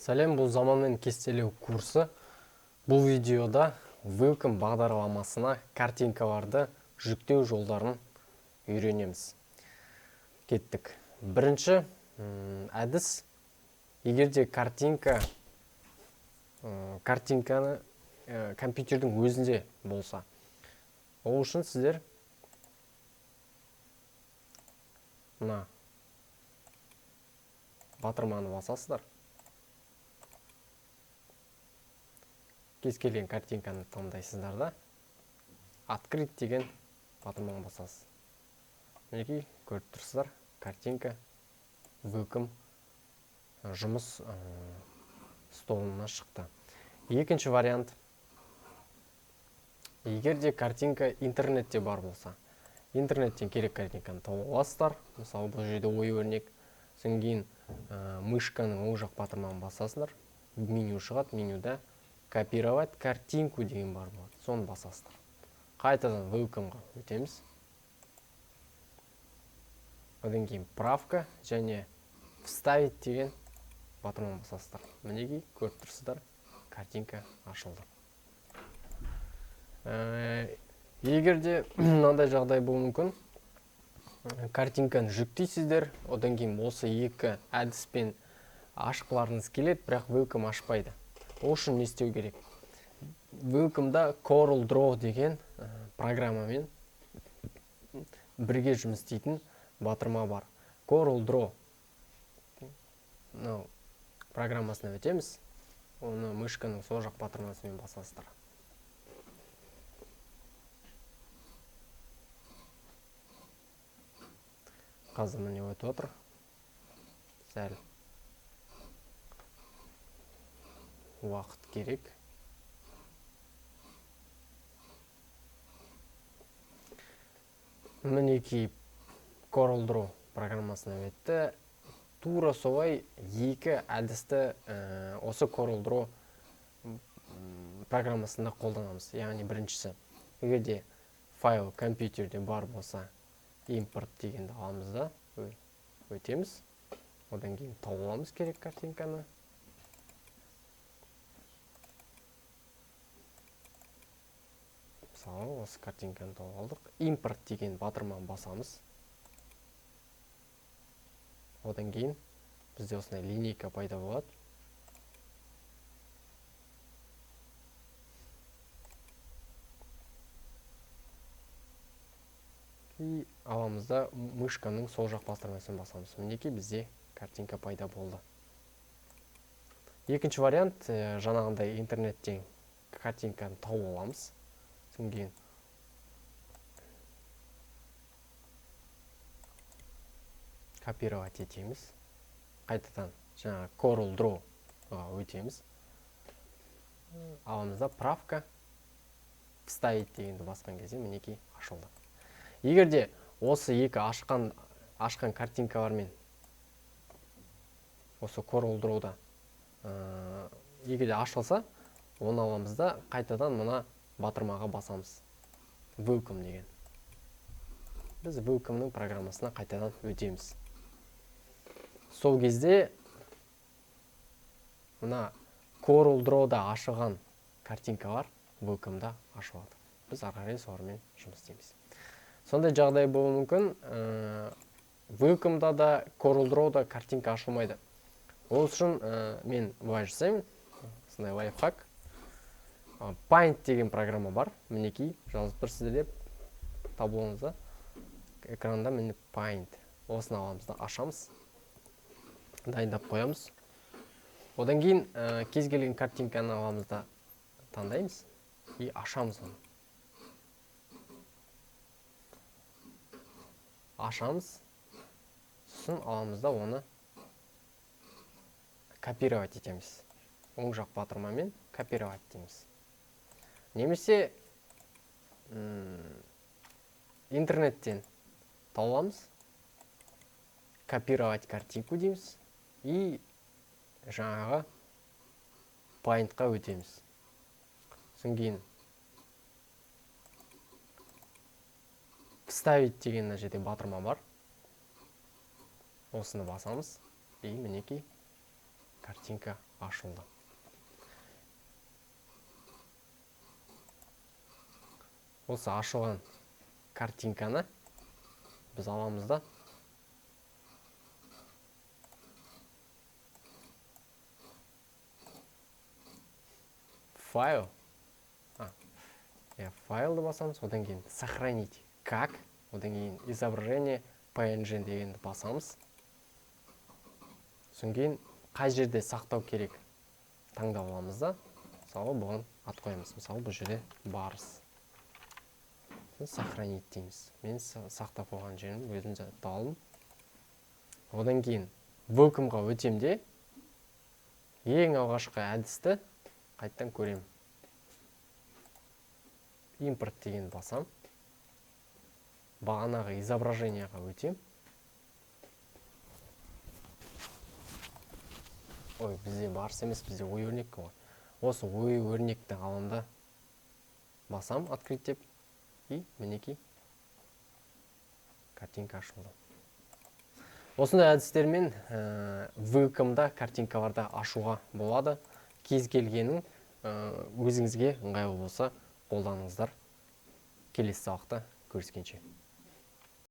Сәлем, бұл заманмен кестелеу курсы. Бұл видеода Welcome бағдарламасына картинкаларды жүктеу жолдарын үйренеміз. Кеттік. Бірінші әдіс, егерде картинканы компьютердің өзінде болса, ол үшін сіздер мына батырманы басасыздар. Кез келген картинканы таңдайсыздар да, открыть деген батырманы басасыз. Мінекей көріп тұрсыздар, картинка Welcome жұмыс столына шықты. Екінші вариант, егерде картинка интернетте бар болса, интернеттен керек картинканы тауып аласыздар. Мысалы, бұл жерде ою-өрнек, содан кейін мышканың оң жақ батырманы басасыздар. Меню шығады, менюда копировать картинку деген бар болады. Соны басасыздар. Қайтадан Welcome-ға өтеміз. Одан кейін правка және вставить деген батырманы басасыздар. Мінекей көріп тұрсыздар, картинка ашылды. Егерде мынандай жағдай болуы мүмкін, картинканы жүктейсіздер, одан кейін осы екі әдіспен ашқыларыңыз келеді, бірақ Welcome ашпайды. Ол үшін не істеу керек? Welcome-да Corel Draw деген программамен бірге жұмыс істейтін батырма бар. Corel Draw программасына өтеміз. Оны мышканың сол жақ батырмасымен басасыздар. Қазір міне өтіп отыр. Сәл уақыт керек. Мінекей Corel Draw программасына өтті. Тура солай екі әдісті осы Corel Draw программасында қолданамыз. Яғни біріншісі, егерде файл компьютерде бар болса, импорт дегенді аламыз да, өтеміз. Одан кейін тауып аламыз керек картинканы. Мысалы, осы картинканы тауып алдық. Импорт деген батырманы басамыз. Одан кейін бізде осындай линейка пайда болады. И аламызда мышканың сол жақ батырмасын басамыз. Мінекей бізде картинка пайда болды. Екінші вариант, жаңағындай интернеттен картинканы тауып аламыз. Содан кейін копировать етеміз. Қайтадан жаңа Corel Draw-ға өтеміз. Аламызда правка, вставить дегенді басқан кезде мінекей ашылды. Егерде осы екі ашқан картинкалармен осы Corel Draw-да егерде ашылса, оны аламызда қайтадан мына батырмаға басамыз. Welcome деген. Біз Welcome-ның программасына қайтадан өтеміз. Сол кезде мына Corel Draw-да ашылған картинкалар Welcome-да ашылады. Біз ары қарай солармен жұмыс істейміз. Сондай жағдай болуы мүмкін, Welcome-да да Corel Draw-да картинка ашылмайды. Ол үшін мен былай жасаймын, сондай лайфхак. Paint деген программа бар. Мінекей жазып тұрсыздар деп таблоңызда экранда міне Paint. Осыны аламыз да ашамыз. Дайындап қоямыз. Одан кейін кез келген картинканы аламыз да таңдаймыз и ашамыз оны. Ашамыз. Сосын аламыз да оны копировать етеміз. Оң жақ батырмамен копировать дейміз. Немесе интернеттен тауамыз, копировать картинку дейміз и жаңағы Paint-қа өтеміз. Содан кейін вставить деген жерде батырма бар. Осыны басамыз и мінекей картинка картинка ашылды. Осы ашылған картинканы біз аламыз да файл, файлды басамыз, одан кейін сохранить как, одан кейін изображение PNG дегенді басамыз. Содан кейін қай жерде сақтау керек таңдап аламыз да, мысалы бұған ат қоямыз. Мысалы бұл жерде барыс. Сохранить дейміз. Мен сақтап қойған жерін өзім алдым. Одан кейін welcome-ға өтемде ең алғашқы әдісті қайттан көрем. Импорт деген басам. Бағанағы изображениеға өтем. Ой, бізде барыс емес, бізде ой өрнек қой. Осы ой өрнекті аламда басам, открыть деп, и мінекей картинка ашылды. Осындай әдістермен welcome-да картинкаларда ашуға болады. Кез келгенің өзіңізге ыңғайлы болса қолданыңыздар. Келесі сабақта көріскенше.